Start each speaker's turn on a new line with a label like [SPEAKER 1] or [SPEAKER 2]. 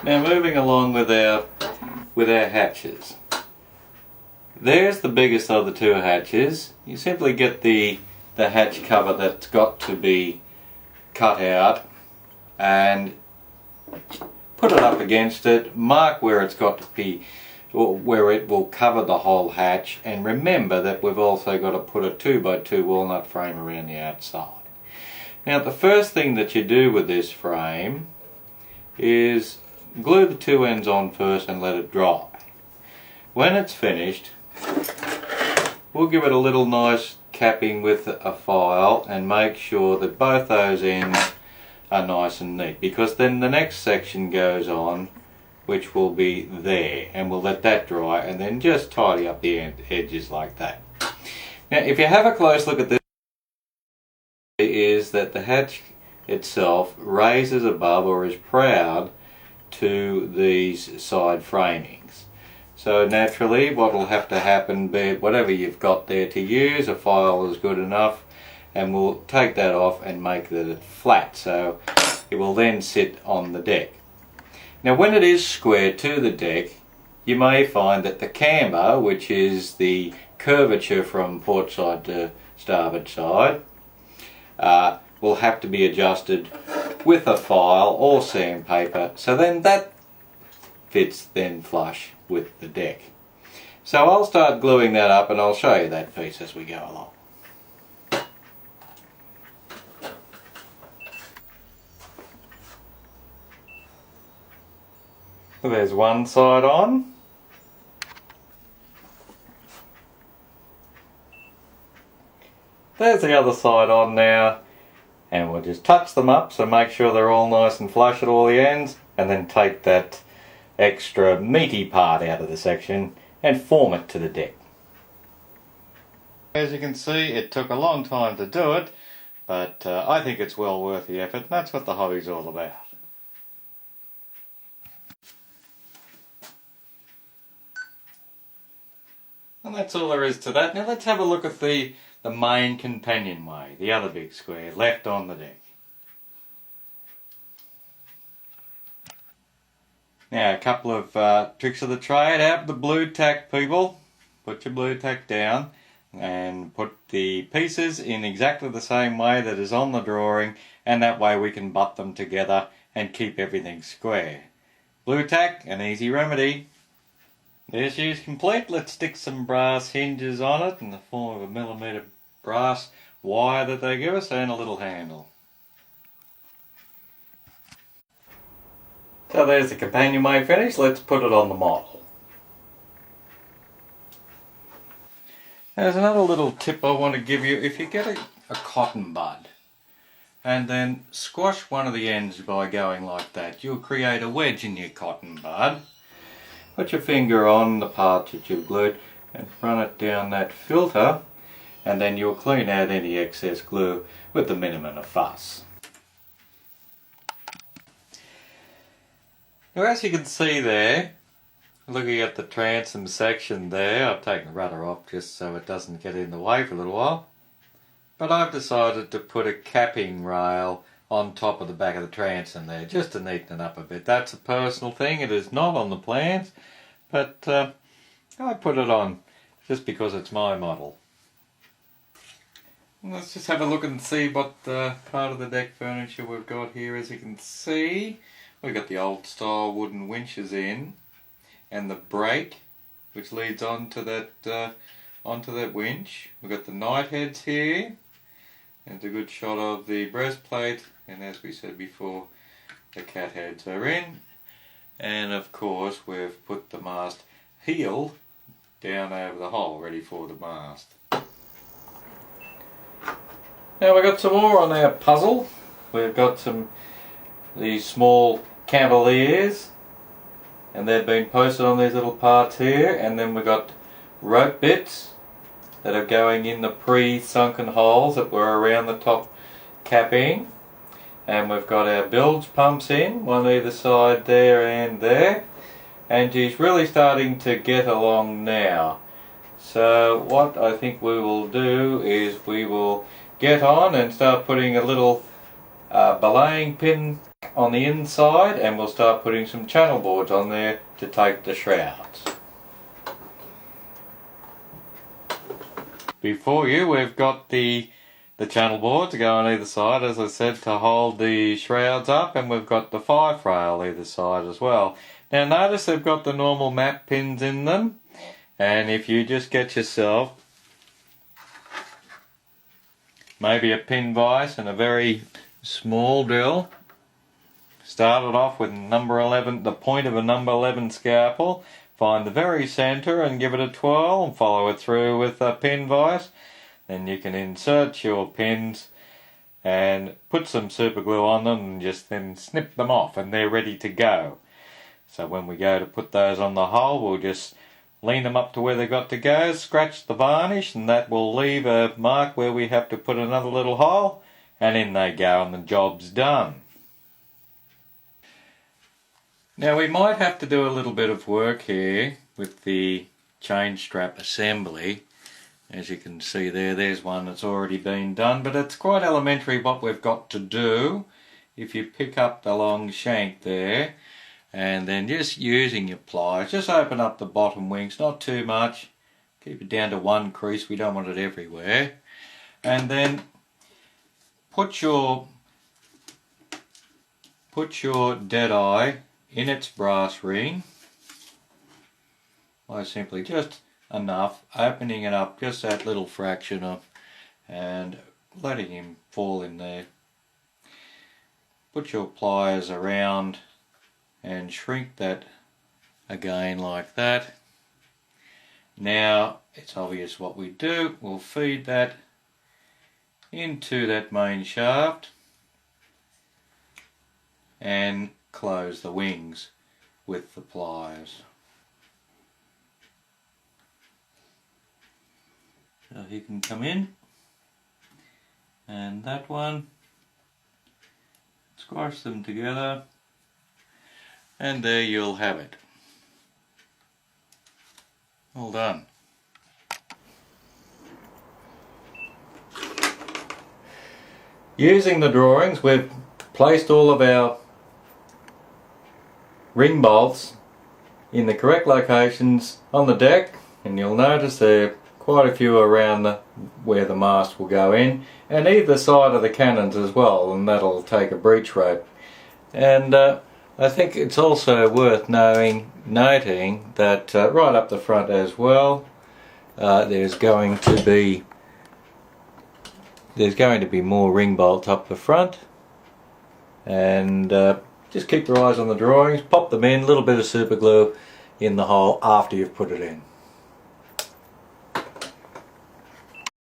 [SPEAKER 1] Now moving along with our hatches. There's the biggest of the two hatches. You simply get the hatch cover that's got to be cut out and put it up against it, mark where it's got to be, or where it will cover the whole hatch, and remember that we've also got to put a 2x2 walnut frame around the outside. Now the first thing that you do with this frame is glue the two ends on first and let it dry. When it's finished, we'll give it a little nice capping with a file and make sure that both those ends are nice and neat, because then the next section goes on, which will be there, and we'll let that dry and then just tidy up the edges like that. Now if you have a close look at this, is that the hatch itself raises above, or is proud to, these side framings. So naturally what will have to happen, be whatever you've got there to use, a file is good enough, and we'll take that off and make it flat so it will then sit on the deck. Now when it is square to the deck, you may find that the camber, which is the curvature from port side to starboard side, will have to be adjusted with a file or sandpaper, so then that fits then flush with the deck. So I'll start gluing that up and I'll show you that piece as we go along. So there's one side on. There's the other side on now, and we'll just touch them up, so make sure they're all nice and flush at all the ends, and then take that extra meaty part out of the section and form it to the deck. As you can see, it took a long time to do it, but I think it's well worth the effort, and that's what the hobby's all about. And that's all there is to that. Now let's have a look at the main companionway, the other big square, left on the deck. Now a couple of tricks of the trade. Out the blue tack, people. Put your blue tack down and put the pieces in exactly the same way that is on the drawing, and that way we can butt them together and keep everything square. Blue tack, an easy remedy. The issue is complete. Let's stick some brass hinges on it in the form of a millimetre brass wire that they give us, and a little handle. So there's the companionway finished. Let's put it on the model. There's another little tip I want to give you. If you get a cotton bud and then squash one of the ends by going like that, you'll create a wedge in your cotton bud. Put your finger on the part that you've glued and run it down that filter, and then you'll clean out any excess glue with the minimum of fuss. Now as you can see there, looking at the transom section there, I've taken the rudder off just so it doesn't get in the way for a little while, but I've decided to put a capping rail on top of the back of the transom there, just to neaten it up a bit. That's a personal thing, it is not on the plans, but I put it on just because it's my model. Let's just have a look and see what part of the deck furniture we've got here. As you can see, we've got the old style wooden winches in, and the brake which leads onto that winch. We've got the knight heads here. There's a good shot of the breastplate, and as we said before, the cat heads are in, and of course we've put the mast heel down over the hole ready for the mast. Now we've got some more on our puzzle. We've got these small cavaliers, and they've been posted on these little parts here, and then we've got rope bits that are going in the pre-sunken holes that were around the top capping, and we've got our bilge pumps in, one either side there and there, and she's really starting to get along now. So what I think we will do is we will get on and start putting a little belaying pin on the inside, and we'll start putting some channel boards on there to take the shrouds. Before you, we've got the channel board to go on either side, as I said, to hold the shrouds up, and we've got the fife rail either side as well. Now notice they've got the normal mat pins in them, and if you just get yourself maybe a pin vise and a very small drill, start it off with number 11, the point of a number 11 scalpel, find the very centre and give it a twirl and follow it through with a pin vise. Then you can insert your pins and put some super glue on them and just then snip them off and they're ready to go. So when we go to put those on the hole, we'll just lean them up to where they've got to go, scratch the varnish, and that will leave a mark where we have to put another little hole, and in they go and the job's done. Now we might have to do a little bit of work here with the chain strap assembly. As you can see there's one that's already been done, but it's quite elementary what we've got to do. If you pick up the long shank there, and then just using your pliers, just open up the bottom wings, not too much, keep it down to one crease, we don't want it everywhere, and then put your deadeye in its brass ring by simply just enough, opening it up just that little fraction of, and letting him fall in there. Put your pliers around and shrink that again like that. Now it's obvious what we do. We'll feed that into that main shaft and close the wings with the pliers. So he can come in, and that one, squash them together, and there you'll have it. All done. Using the drawings, we've placed all of our ring bolts in the correct locations on the deck, and you'll notice there are quite a few around where the mast will go in, and either side of the cannons as well, and that'll take a breech rope. And I think it's also worth noting that right up the front as well, there's going to be more ring bolts up the front, and just keep your eyes on the drawings, pop them in, a little bit of super glue in the hole after you've put it in.